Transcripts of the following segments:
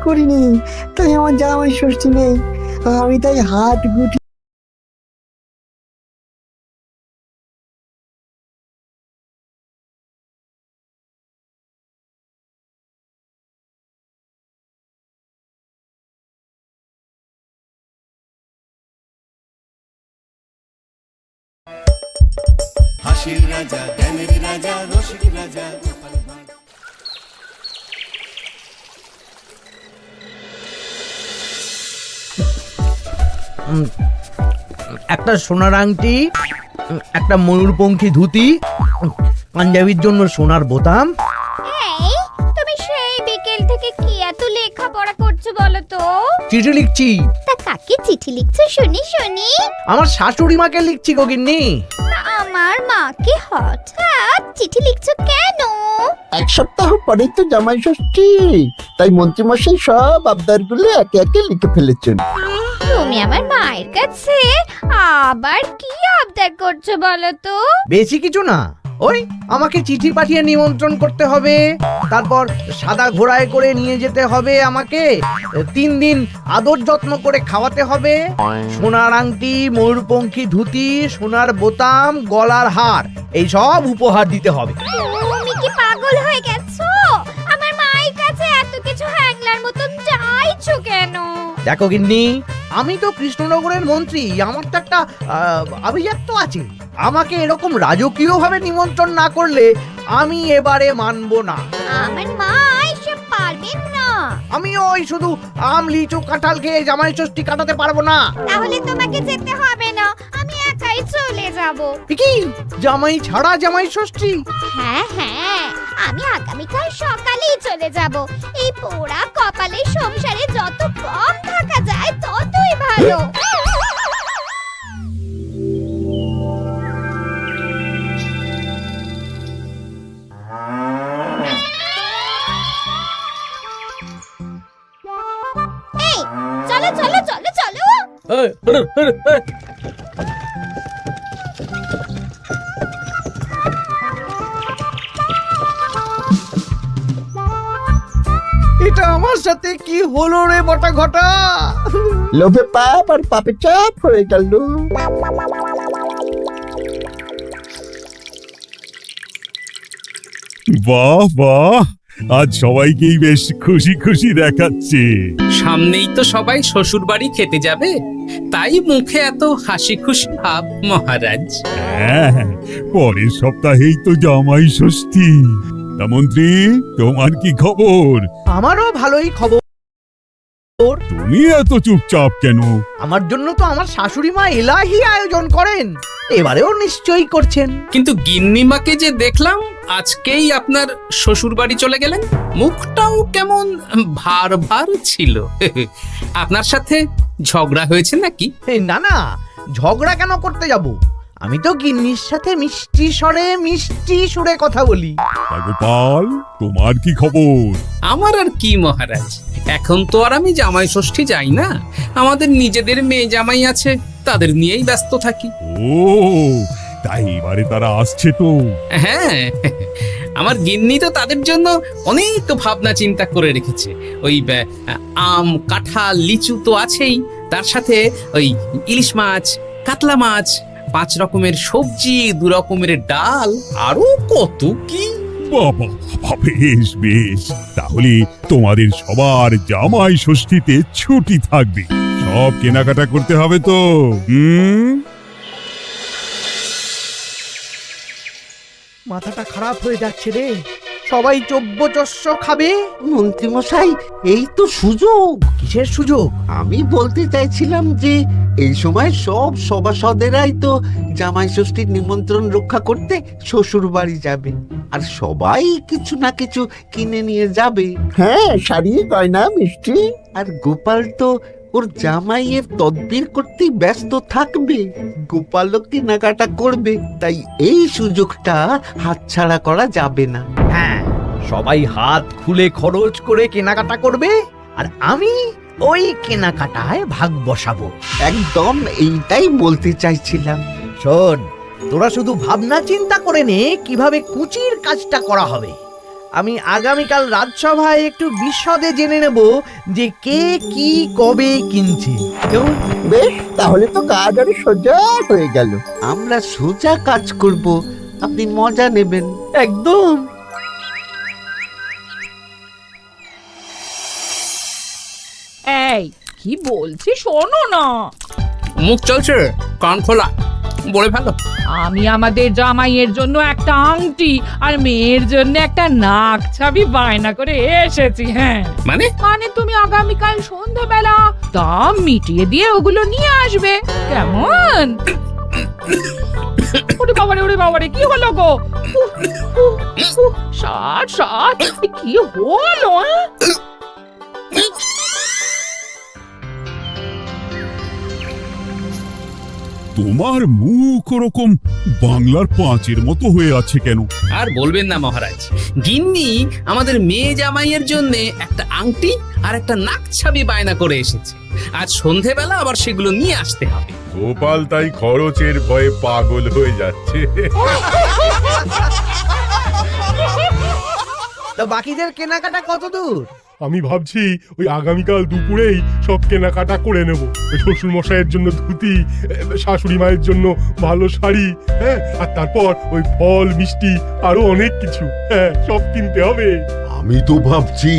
করিনি, তাই আমার জামাই ষষ্ঠী নেই। আমি তাই হাত গুটি। হাসির রাজা, জ্ঞানের রাজা, রসিক রাজা। একটা সোনার আংটি, একটা ময়ূরপঙ্খী ধুতি, পাঞ্জাবির জন্য সোনার বোতাম। এই তুমি সেই বিকেল থেকে কি এত লেখাপড়া করছো বলো তো? চিঠি লিখছি। তা কাকে চিঠি লিখছো শুনি শুনি? আমার শাশুড়ি মাকে লিখছি গো গিন্নি। আমার মাকে হঠাৎ চিঠি লিখছো কেন? এক সপ্তাহ পরে তো জামাই ষষ্ঠী, তাই মন্ত্রীমশাই সব আবদারগুলো একে একে লিখে ফেলেছেন। তুমি আমার মায়ের কাছে আবার কি আবদার করছো বলো তো? বেশি কিছু না, ওই আমাকে চিঠি পাঠিয়ে নিমন্ত্রণ করতে হবে, তারপর সাদা ঘোড়ায় করে নিয়ে যেতে হবে আমাকে, 3 দিন আদর যত্ন করে খাওয়াতে হবে, সোনার আংটি, ময়ূরপঙ্খী ধুতি, সোনার বোতাম, গলার হার, এই সব উপহার দিতে হবে। তুমি কি পাগল হয়ে গেছো? আমার মায়ের কাছে এত কিছু হ্যাংলার মতন চাইছো কেন? দেখো গিন্নি, আমি তো কৃষ্ণনগরের মন্ত্রী, আমার তো একটা আভিজাত্য আছে। আমাকে এরকম রাজকীয় ভাবে নিমন্ত্রণ না করলে আমি এবারে মানবো না। আমার মা এসব পারবেন না। আমি ওই শুধু আম, লিচু, কাঁঠাল খেয়ে জামাই ষষ্ঠী কাটাতে পারবো না। তাহলে তোমাকে যেতে হবে না, আমি একাই চলে যাব। কি জামাই ছাড়া জামাই ষষ্ঠী? হ্যাঁ হ্যাঁ, আমি আগামীকাল সকালেই চলে যাব। এই পোড়া কপালের সংসারে যত কম থাকা যায় ততই ভালো। এই চলো চলো চলো চলো। এটা আমার সাথে কি হলো রে বটা ঘটা? লোভে পাপ আর পাপে চাপ হয়ে গেল। বাহ বাহ, আজ সবাইকেই বেশ খুশি খুশি দেখাচ্ছে। সামনেই তো সবাই শ্বশুর বাড়ি খেতে যাবে, তাই মুখে এত হাসি খুশি ভাব মহারাজ। হ্যাঁ, পরের সপ্তাহেই তো জামাই ষষ্ঠী। তা মন্ত্রী, তোমার কি খবর? আমারও ভালোই খবর। তুমি এত চুপচাপ কেন? আমার জন্য তো আমার শাশুড়ি মা এলাহি আয়োজন করেন, এবারেও নিশ্চয়ই করছেন। কিন্তু গিন্নিমাকে যে দেখলাম আজকেই আপনার শ্বশুর বাড়ি চলে গেলেন, মুখটাও কেমন ভার ভার ছিল। আপনার সাথে ঝগড়া হয়েছে নাকি? না না, ঝগড়া কেন করতে যাব? আমি তো গিন্নির সাথে মিষ্টি সুরে কথা বলি। তা গোপাল, তোমার কি খবর? আমার আর কি মহারাজ, এখন তো আর আমি জামাই ষষ্ঠী যাই না, আমাদের নিজেদের মেয়ে জামাই আছে, তাদের নিয়েই ব্যস্ত থাকি। ও, তাই এবারে তারা আসছে তো? হ্যাঁ, আমার গিন্নি তো তাদের জন্য অনেক ভাবনা চিন্তা করে রেখেছে। ওই আম, কাঁঠাল, লিচু তো আছেই, তার সাথে ওই ইলিশ মাছ, কাতলা মাছ, 5 রকমের সবজি, 2 রকমের ডাল, আরো কত কি। বাবা বাবা, বেশ বেশ, তাহলে তোমাদের সবার জামাই ষষ্ঠীতে ছুটি থাকবে। সব কেনাকাটা করতে হবে তো। মাথাটা খারাপ হয়ে যাচ্ছে রে, সবাই চব্যচস্য খাবে। মন্ত্রীমশাই, এই তো সুযোগ। কিসের সুযোগ? আমি বলতে চাইছিলাম যে এই সময় সব সভাসদেরাই তো জামাই ষষ্ঠীর নিমন্ত্রণ রক্ষা করতে শ্বশুর বাড়ি যাবে, আর সবাই কিছু না কিছু কিনে নিয়ে যাবে। হ্যাঁ, শাড়ি, গয়না, মিষ্টি। আর গোপাল তো ওর জামাইয়ের তদবির করতে ব্যস্ত থাকবে, গোপালও কেনাকাটা করবে, তাই এই সুযোগটা হাতছাড়া করা যাবে না। হ্যাঁ, সবাই হাত খুলে খরচ করে কেনাকাটা করবে, আর আমি ওই কেনাকাটায় ভাগ বসাবো। একদম এইটাই বলতে চাইছিলাম। শোন, তোরা শুধু ভাবনা চিন্তা করে নে কিভাবে কুচির কাজটা করা হবে। আমি আগামীকাল রাজসভায় একটু বিশদে জেনে নেব যে কে কি কবে কিনছে। কেমন? বেশ, তাহলে তো কাজ আরো সোজা হয়ে গেল। আমরা সোজা কাজ করব, আপনি মজা নেবেন। একদম। এই কি বলছি শোনো না, মুখ চলছে কান খোলা, বলে ফেলো। আমি আমাদের জামাইয়ের জন্য একটা আংটি আর মেয়ের জন্য একটা নাক ছাবি বায়না করে এসেছি। হ্যাঁ মানে মানে তুমি আগামীকাল সন্ধ্যাবেলা দাম মিটিয়ে দিয়ে ওগুলো নিয়ে আসবে, কেমন? ওরে বাবারে কি হলো গো? সাত সাত কি হলো? তোমার মুখ ওরকম বাংলার পাঁচের মতো হয়ে আছে কেন? আর বলবেন না মহারাজ, গিন্নি আমাদের মেয়ে জামাইয়ের জন্য একটা আংটি আর একটা নাক ছাবি বায়না করে এসেছে। আজ সন্ধেবেলা আবার সেগুলো নিয়ে আসতে হবে। গোপাল তাই খরচের ভয়ে পাগল হয়ে যাচ্ছে। তো বাকিদের কেনাকাটা কত দূর? আমি ভাবছি ওই আগামীকাল দুপুরেই সব কেনাকাটা করে নেব। ওই শ্বশুর মশাইয়ের জন্য ধুতি, শাশুড়ি মায়ের জন্য ভালো শাড়ি, হ্যাঁ, আর তারপর ওই ফল মিষ্টি আরো অনেক কিছু, হ্যাঁ, সব কিনতে হবে। আমি তো ভাবছি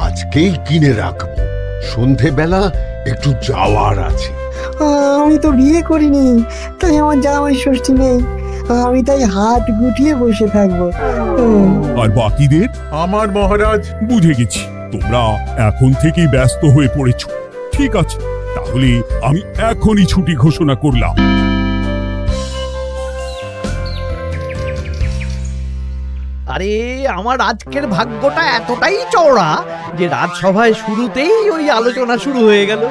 আজকেই কিনে রাখবো, সন্ধেবেলা একটু যাওয়ার আছে। আমি তো বিয়ে করিনি, তাই আমার জামাই ষষ্ঠী নেই। আমি তাই হাত গুটিয়ে বসে থাকবো। আর বাকিদের? আমার মহারাজ, বুঝে গেছি তোমরা এখন থেকেই ব্যস্ত হয়ে পড়েছো। ঠিক আছে, তাহলে আমি এখনই ছুটি ঘোষণা করলাম। আরে আমার আজকের ভাগ্যটা এতটাই চওড়া যে রাজসভায় শুরুতেই ওই আলোচনা শুরু হয়ে গেল।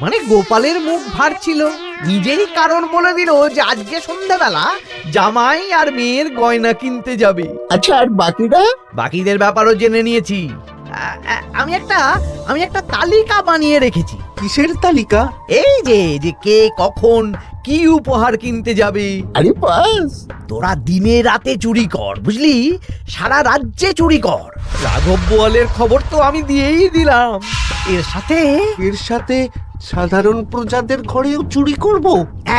মানে গোপালের মুখ ভার ছিল, নিজেই কারণ বলে দিল যে আজকে সন্ধ্যাবেলা জামাই আর মেয়ের গয়না কিনতে যাবে। আচ্ছা, আর বাকিরা? বাকিদের ব্যাপারও জেনে নিয়েছি। আমি একটা তালিকা বানিয়ে রেখেছি। কিসের তালিকা? এই যে কে কখন কি উপহার কিনতে যাবে। আরে বাস, তোরা দিনে রাতে চুরি কর, বুঝলি, সারা রাজ্যে চুরি কর। রাঘব বোয়ালের খবর তো আমি দিয়েই দিলাম। এর সাথে সাধারণ প্রজাদের ঘরেও চুরি করব?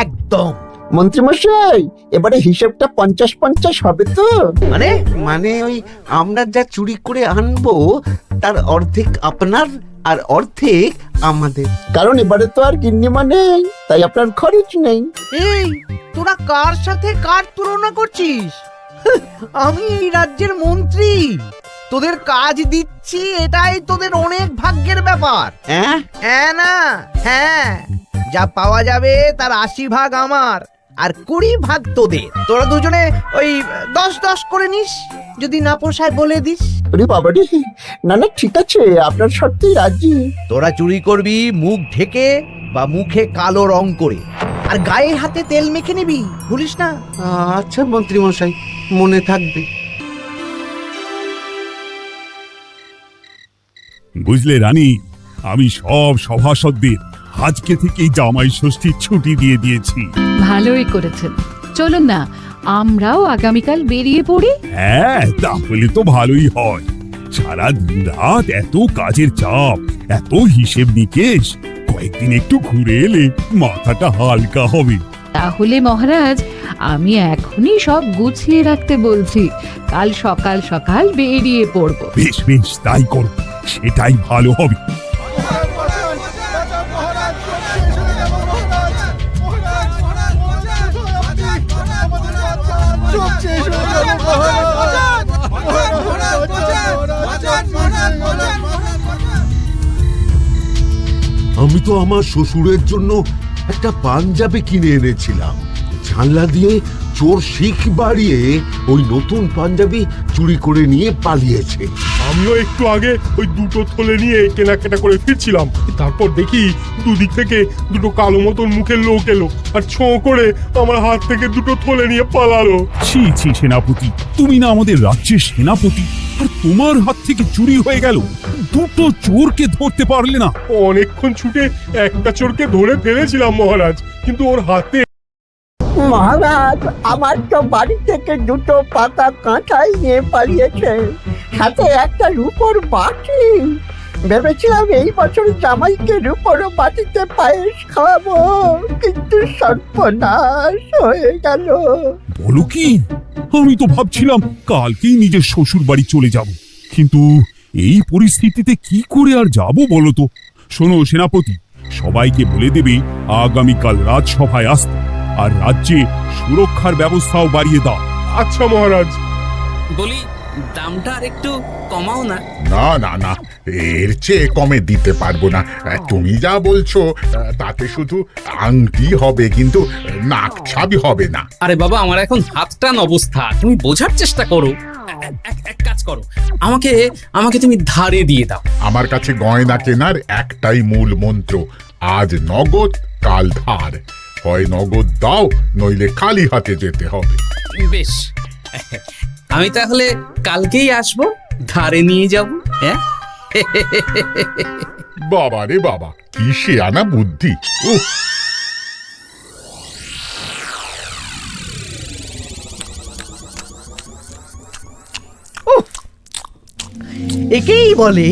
একদম। মন্ত্রীমশাই, এবারে হিসেবটা 50-50 হবে তো? মানে ওই আমরা যা চুরি করে আনবো তার অর্ধেক আপনার আর অর্ধেক আমাদের। কারণ এবারে তো আর গিন্নিমা নেই, তাই আপনার খরচ নেই। এই তোরা কার সাথে কার তুলনা করছিস? আমি এই রাজ্যের মন্ত্রী, তোদের কাজ দিচ্ছি, এটাই তোদের অনেক ভাগ্যের ব্যাপার। হ্যাঁ না, হ্যাঁ, যা পাওয়া যাবে তার 80 ভাগ আমার আর 20 ভাগ তোদের। তোরা দুজনে ওই 10-10 করে নিস, যদি না পোষায় বলে দিস। আরে বাবারে, না ঠিক আছে, আপনার শর্তেই রাজি। তোরা চুরি করবি মুখ ঢেকে বা মুখে কালো রং করে, আর গায়ে হাতে তেল মেখে নিবি, ভুলিস না। আচ্ছা মন্ত্রী মশাই, মনে থাকবে। বুঝলে রানী, আমি সব সভাসদদের আজকে থেকেই জামাই ষষ্ঠীর ছুটি দিয়ে দিয়েছি। ভালোই করেছেন, চলুন না আমরাও আগামীকাল বেরিয়ে পড়ি। হ্যাঁ, তাহলে তো ভালোই হয়। সারা দিন রাত এত কাজের চাপ, এত হিসেব নিকেশ, কয়েকদিন একটু ঘুরে এলে মাথাটা হালকা হবে। তাহলে মহারাজ, আমি এখনই সব গুছিয়ে রাখতে বলছি, কাল সকাল সকাল বেরিয়ে পড়বো। বেশ বেশ, তাই করো, সেটাই ভালো হবে। আমি তো আমার শ্বশুরের জন্য একটা পাঞ্জাবি কিনে এনেছিলাম, জানলা দিয়ে চোর শিখ বাড়িয়ে ওই নতুন পাঞ্জাবি চুরি করে নিয়ে পালিয়েছে। আমিও একটু আগে ওই দুটো থলে নিয়ে কেনাকাটা করে ফিরছিলাম, তারপর দেখি দুদিক থেকে দুটো কালো মতন মুখের লোক এলো আর ছোঁ করে আমার হাত থেকে দুটো থলে নিয়ে পালালো। ছি ছি সেনাপতি, তুমি না আমাদের রাজ্যের সেনাপতি, আর তোমার হাত থেকে চুরি হয়ে গেল? দুটো চোরকে ধরতে পারলে না? অনেকক্ষণ ছুটে একটা চোরকে ধরে ফেলেছিলাম মহারাজ, কিন্তু ওর হাতে মহারাজ, আমার তো বাড়ি থেকে দুটো পাতা কাঁঠাল নিয়ে পালিয়েছে, সাথে একটা রূপোর বাটি। ভেবেছিলাম এই বছর জামাইকে রূপোর বাটিতে পায়েস খাওয়াবো, কিন্তু সর্বনাশ হয়ে গেল। বলো কি, আমি তো ভাবছিলাম কালকেই নিজের শ্বশুর বাড়ি চলে যাব, কিন্তু এই পরিস্থিতিতে কি করে আর যাব বলো তো। শোনো সেনাপতি, সবাইকে বলে দেবে আগামীকাল রাজসভায় আসতে, আর রাজ্যে সুরক্ষার ব্যবস্থাও বাড়িয়ে দাও। আচ্ছা মহারাজ। বলি দামটা আর একটু কমাও না। না না না, এর চেয়ে কমে দিতে পারবো না। তুমি যা বলছো তাতে শুধু আংটি হবে, কিন্তু নাক ছাবি হবে না। আরে বাবা, আমার এখন হাতটান অবস্থা, তুমি বোঝার চেষ্টা করো। এক কাজ করো, আমাকে আমাকে তুমি ধারে দিয়ে দাও। আমার কাছে গয়না কেনার একটাই মূল মন্ত্র, আজ নগদ কাল ধার। হয় নগদ দাও, নইলে খালি হাতে যেতে হবে। বেশ, আমি তাহলে কালকেই আসবো, ধারে নিয়ে যাব। হ্যাঁ, বাবা রে বাবা, কি শেয়ানা বুদ্ধি! উফ, একেই বলে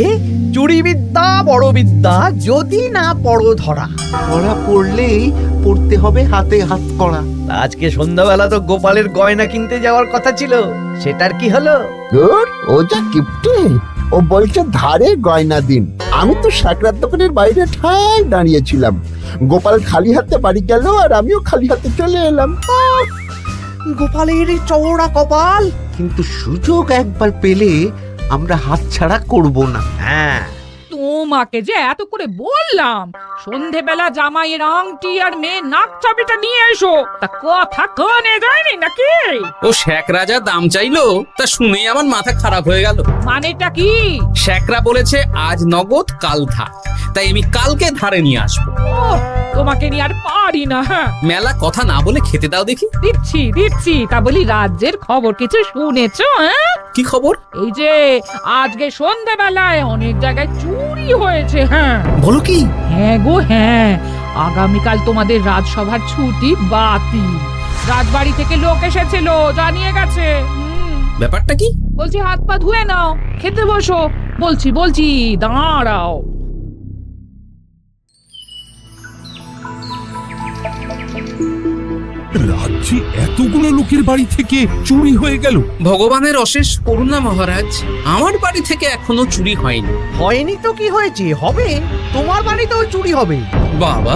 চুরি বিদ্যা বড় বিদ্যা, যদি না পড়ো ধরা। ধরা পড়লেই পড়তে হবে হাতে হাত করা। আজকে সন্ধ্যাবেলা তো গোপালের গয়না কিনতে যাওয়ার কথা ছিল, সেটার কি হলো? ধুর, ও যা কিপটে, ও বলছে ধারে গয়না দিন। আমি তো সাকরার দোকানের বাইরে ঠায় দাঁড়িয়েছিলাম, গোপাল খালি হাতে বাড়ি গেল আর আমিও খালি হাতে চলে এলাম। গোপালের চওড়া কপাল। কিন্তু সুযোগ একবার পেলে আমরা হাতছাড়া করব না। হ্যাঁ, তোমাকে যে এত করে বললাম সন্ধেবেলা জামাইয়ের আংটি আর মেয়ের নাক চাবিটা নিয়ে এসো, তা কথা কানে যায়নি নাকি? ও শেখ রাজা দাম চাইলো, তা শুনেই আমার মাথা খারাপ হয়ে গেল। মানেটা কি? শেখরা বলেছে আজ নগদ কাল ধার, তাই আমি কালকে ধারে নিয়ে আসবো। ওহ, তোমাকে নিয়ে আর পারি না। হ্যাঁ, মেলা কথা না বলে খেতে দাও দেখি। দিচ্ছি। তা বলি, রাজ্যের খবর কিছু শুনেছো? হ্যাঁ, কি খবর? এই যে আজকে সন্ধেবেলায় অনেক জায়গায় চুরি হয়েছে। হ্যাঁ, বলো কি? হ্যাঁ গো হ্যাঁ, আগামীকাল তোমাদের রাজসভার ছুটি বাতিল। রাজবাড়ি থেকে লোক এসেছিল, জানিয়ে গেছে। ব্যাপারটা কি? বলছি হাত পা ধুয়ে নাও, খেতে বসো। বলছি দাঁড়াও। রাজ্যে এতগুলো লোকের বাড়ি থেকে চুরি হয়ে গেল। ভগবানের অশেষ করুণা মহারাজ, আমার বাড়ি থেকে এখনো চুরি হয়নি। হয়নি তো কি হয়েছে, হবে। তোমার বাড়িতেও চুরি হবে। বাবা,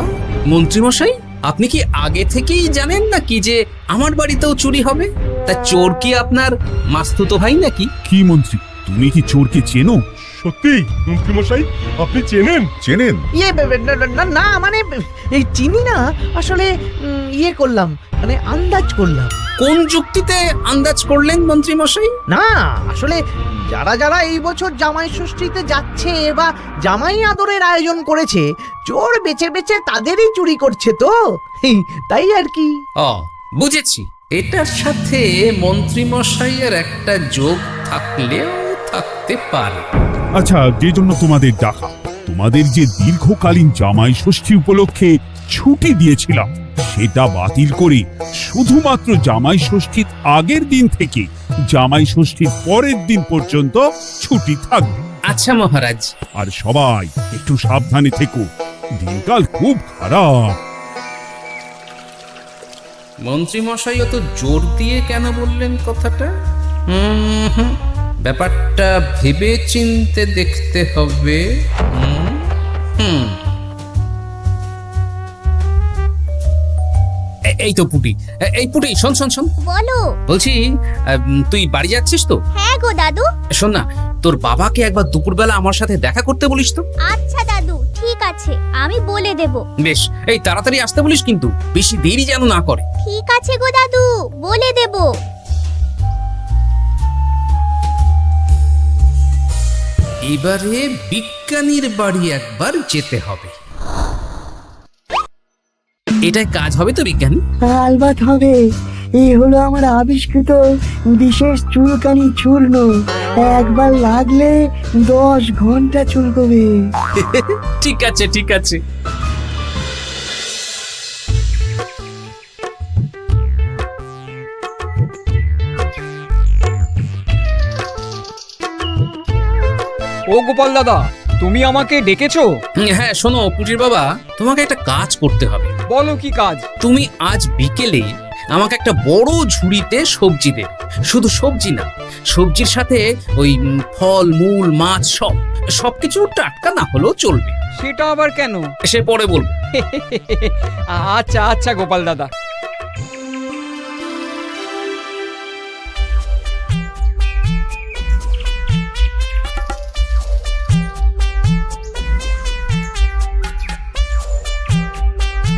মন্ত্রীমশাই, আপনি কি আগে থেকেই জানেন নাকি যে আমার বাড়িতেও চুরি হবে? তা চোর কি আপনার মাস্তুতো ভাই নাকি? কি মন্ত্রী, তুমি কি চোরকে চেনো? সত্যি মন্ত্রীমশাই, আপনি চেনেন? ইয়ে না মানে এই চিনি না আসলে, ইয়ে করলাম, মানে আন্দাজ করলাম। কোন যুক্তিতে আন্দাজ করলেন মন্ত্রীমশাই? না আসলে যারা যারা এই বছর জামাই ষষ্ঠীতে যাচ্ছে বা জামাই আদরের আয়োজন করেছে, চোর বেছে বেছে তাদেরই চুরি করছে তো, তাই আর কি। ও, বুঝেছি। এটার সাথে মন্ত্রীমশাইয়ের একটা যোগ থাকলেও থাকতে পারে। আচ্ছা, যে জন্য তোমাদের ডাকা, তোমাদের যে দীর্ঘকালীন জামাই ষষ্ঠী উপলক্ষে ছুটি দিয়েছিলাম, সেটা বাতিল করে শুধুমাত্র জামাই ষষ্ঠীর আগের দিন থেকে জামাই ষষ্ঠীর পরের দিন পর্যন্ত ছুটি থাকবে। আচ্ছা মহারাজ। আর সবাই একটু সাবধানে থেকো, দিনকাল খুব খারাপ। মন্ত্রীমশাই অত জোর দিয়ে কেন বললেন কথাটা? ব্যাপারটা ভেবে চিনতে দেখতে হবে। এই তো পুটি, এই পুটি, শোন। বলো। বলছি, তুই বাড়ি যাচ্ছিস তো? হ্যাঁ গো দাদু। শোন না, তোর বাবাকে একবার দুপুরবেলা আমার সাথে দেখা করতে বলিস তো। আচ্ছা দাদু, ঠিক আছে, আমি বলে দেব। বেশ, এই তাড়াতাড়ি আসতে বলিস, কিন্তু বেশি দেরি যেন না করে। ঠিক আছে গো দাদু, বলে দেব। এবারে বিজ্ঞানীর বাড়ি একবার যেতে হবে। এটাই কাজ হবে তো বিজ্ঞানী? আলবাত হবে। এই হলো আমার আবিষ্কৃত বিশেষ চুলকানি চূর্ণ। একবার লাগলে 10 ঘন্টা চুলকবে। ঠিক আছে। গোপাল দাদা, তুমি আমাকে ডেকেছো? হ্যাঁ শোনো পুটির বাবা, তোমাকে একটা কাজ করতে হবে। বলো কি কাজ? তুমি আজ বিকেলে আমাকে একটা বড় ঝুড়িতে সবজি দেবে। শুধু সবজি না, সবজির সাথে ওই ফল মূল মাছ সবকিছু টাটকা না হলেও চলবে। সেটা আবার কেন? সে পরে বলবো। আচ্ছা আচ্ছা গোপাল দাদা।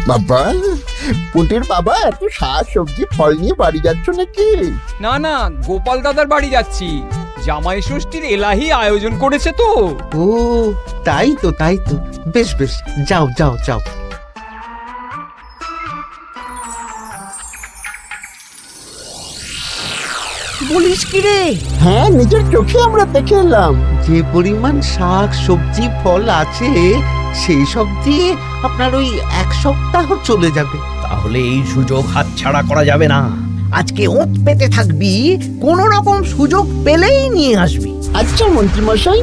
বাবা, পুটির বাবা এত শাক সবজি ফল নিয়ে বাড়ি যাচ্ছ নাকি? না না, গোপাল দাদার বাড়ি যাচ্ছি। জামাই ষষ্ঠীর এলাহি আয়োজন করেছে তো। ও তাই তো, তাই তো। বেশ বেশ, যাও যাও যাও। বলিস কি রে? হ্যাঁ, নিজের চোখে আমরা দেখে এলাম। যে পরিমাণ শাক সবজি ফল আছে সেই সব দিয়ে আপনার ওই 1 সপ্তাহ চলে যাবে। তাহলে এই সুযোগ হাতছাড়া করা যাবে না। আজকে ওঁত পেতে থাকবি, কোন রকম সুযোগ পেলেই নিয়ে আসবি। আচ্ছা মন্ত্রী মশাই।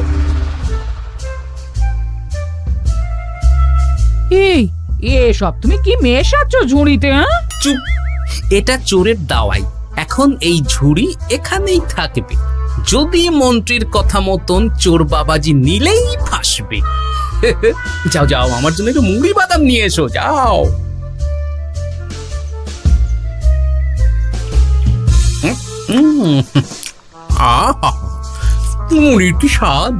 এই এসব তুমি কি মেশাচ্ছ ঝুড়িতে? হ্যাঁ, চুপ, এটা চোরের দাওয়াই। এখন এই ঝুড়ি এখানেই থাকবে। যদি মন্ত্রীর কথা মতন চোর বাবাজি নিলেই ফাঁসবে। যাও যাও, আমার জন্য একটু মুড়ি বাদাম নিয়ে এসো, যাও। আহা, মুড়ির কি স্বাদ!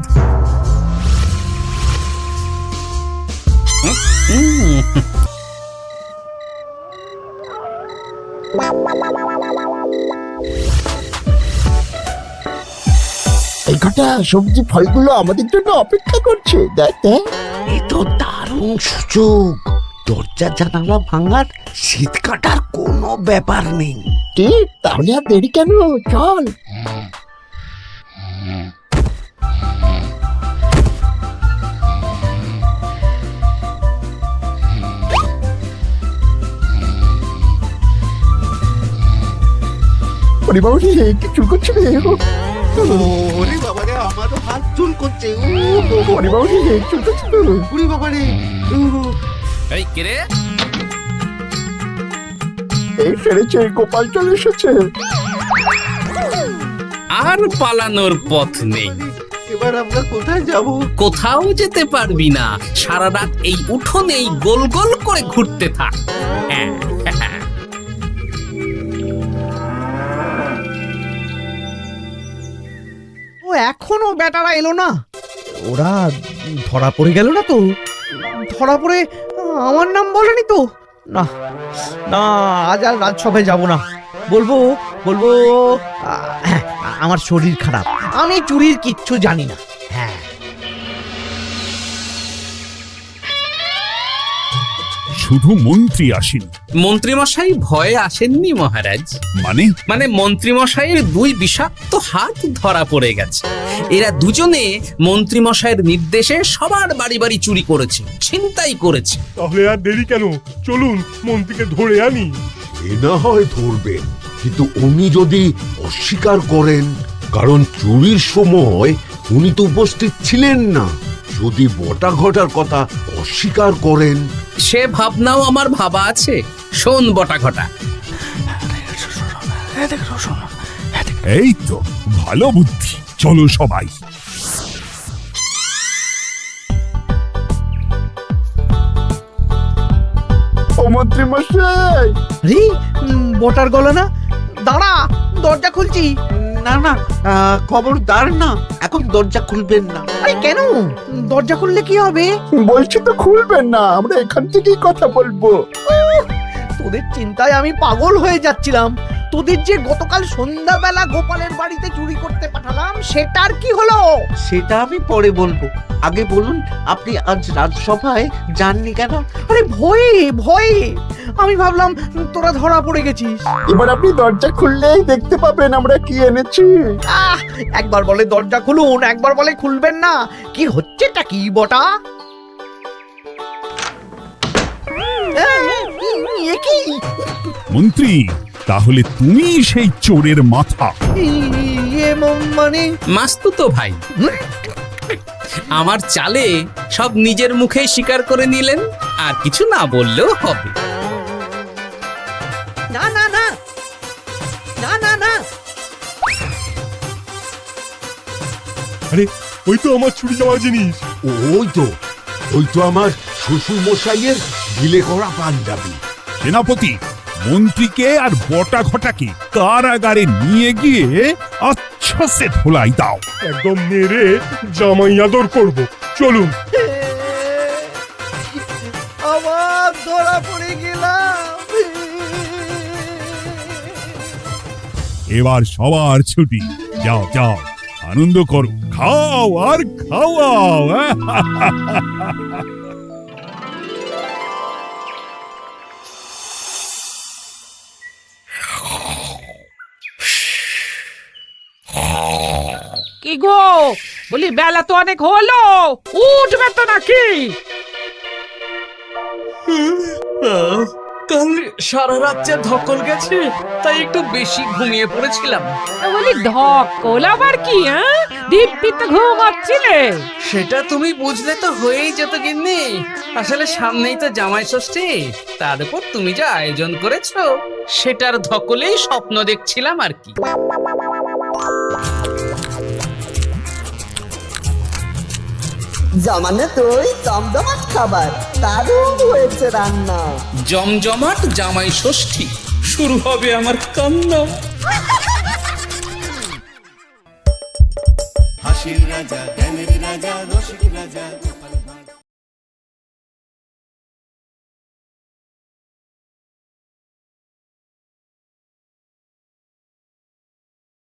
এই কটা সবজি ফলগুলো আমাদের জন্য অপেক্ষা করছে। দেখ দেখ, এ তো দারুণ সুযোগ। দরজা জানালা ভাঙার, শীত কাটার কোনো ব্যাপার নেই। ঠিক, তাহলে আর দেরি কেন, চল। ওরে বাবা রে, কি চুল করছে রে? ওরে বাবারে, আমারও হাত চুল করছে। ওরে বাবা রে, চুল করছে তো। ওরে বাবারে। এই কে রে? এই সেরেছে, গোপাল চলে এসেছে। আর পালানোর পথ নেই। এবার আমরা কোথায় যাব? কোথাও যেতে পারবি না। সারা রাত এই উঠোনেই গোল গোল করে ঘুরতে থাক। ও এখনো বেটারা এলো না। ওরা ধরা পড়ে গেল না তো? ধরা পড়ে আমার নাম বলেনি তো? না না, আজ আর রাজসভায় যাব না। বলবো বলবো আমার শরীর খারাপ, আমি চুরির কিচ্ছু জানি না। হ্যাঁ, শুধু মন্ত্রী আসেন। মন্ত্রীমশাই ভয়ে আসেননি মহারাজ। মানে মন্ত্রীমশাইয়ের 2 বিষাক্ত হাত ধরা পড়ে গেছে। এরা দুজনে মন্ত্রীমশাইয়ের নির্দেশে সবার বাড়ি বাড়ি চুরি করেছে, ছিনতাই করেছে। তাহলে আর দেরি কেন? চলুন মন্ত্রীকে ধরে আনি। এ না হয় ধরবেন, কিন্তু উনি যদি অস্বীকার করেন, কারণ চুরির সময় উনি তো উপস্থিত ছিলেন না, যদি বটা ঘটার কথা অস্বীকার করেন। সে ভাবনাও আমার ভাবা আছে। শোন বটা ঘটা, এই তো ভালো বুদ্ধি, চলো সবাই। ও মন্ত্রী মশাই। আরে বটার গলা না? দাঁড়া, দরজা খুলছি। না না, খবরদার না, এখন দরজা খুলবেন না। আরে কেন? দরজা খুললে কি হবে? বলছি তো খুলবেন না, আমরা এখান থেকেই কথা বলবো। তোদের চিন্তায় আমি পাগল হয়ে যাচ্ছিলাম। তোদের যে গতকাল সন্ধ্যাবেলা গোপালের বাড়িতে চুরি করতে পাঠালাম, সেটার কি হলো? সেটা আমি পরে বলবো। আগে বলুন, আপনি আজ রাজসভায় যাননি কেন? আরে ভয়ে ভয়ে, আমি ভাবলাম তোরা ধরা পড়ে গেছিস। এবার আপনি দরজা খুললেই দেখতে পাবেন আমরা কি এনেছি। একবার বলে দরজা খুলুন, একবার বলে খুলবেন না। কি হচ্ছেটা কি বটা? কি মন্ত্রী, তাহলে তুমি সেই চোরের মাথা? মানে মাস্তুতো ভাই। আমার চালে সব নিজের মুখে স্বীকার করে নিলেন, আর কিছু না বললেও হবে। না না না না না না আরে ওই তো আমার চুরি যাওয়া জিনিস। ওই তো আমার শ্বশুর মশাইয়ের গিলে করা পাঞ্জাবি। সেনাপতি, মন্ত্রীকে আর বটা ঘটাকে কারাগারে নিয়ে গিয়ে আচ্ছা সে ধোলাই দাও। একদম মেরে জামাই আদর করব। চলুন। আবার ধরা পড়ে গেলাম। এবার সবার ছুটি, যাও যাও আনন্দ করো, খাও আর খাওয়াও। কি গো, বলি বেলা তো অনেক হলো, উঠবে তো নাকি? কাল সারা রাত যা ধকল গেছে, তাই একটু বেশি ঘুমিয়ে পড়েছিলাম। বলি ধকল আবার কি? দিব্যি তো ঘুমাচ্ছিলে। সেটা তুমি বুঝলে তো হয়েই যেত গিন্নি। আসলে সামনেই তো জামাই ষষ্ঠী, তার উপর তুমি যা আয়োজন করেছো, সেটার ধকলেই স্বপ্ন দেখছিলাম আর কি। জমানে তুই জমজমাট খাবার, দারুণ হয়েছে রান্না। জমজমাট জামাই ষষ্ঠী, শুরু হবে আমার কান্না। হাসির রাজা জ্ঞানের রাজা রসিক রাজা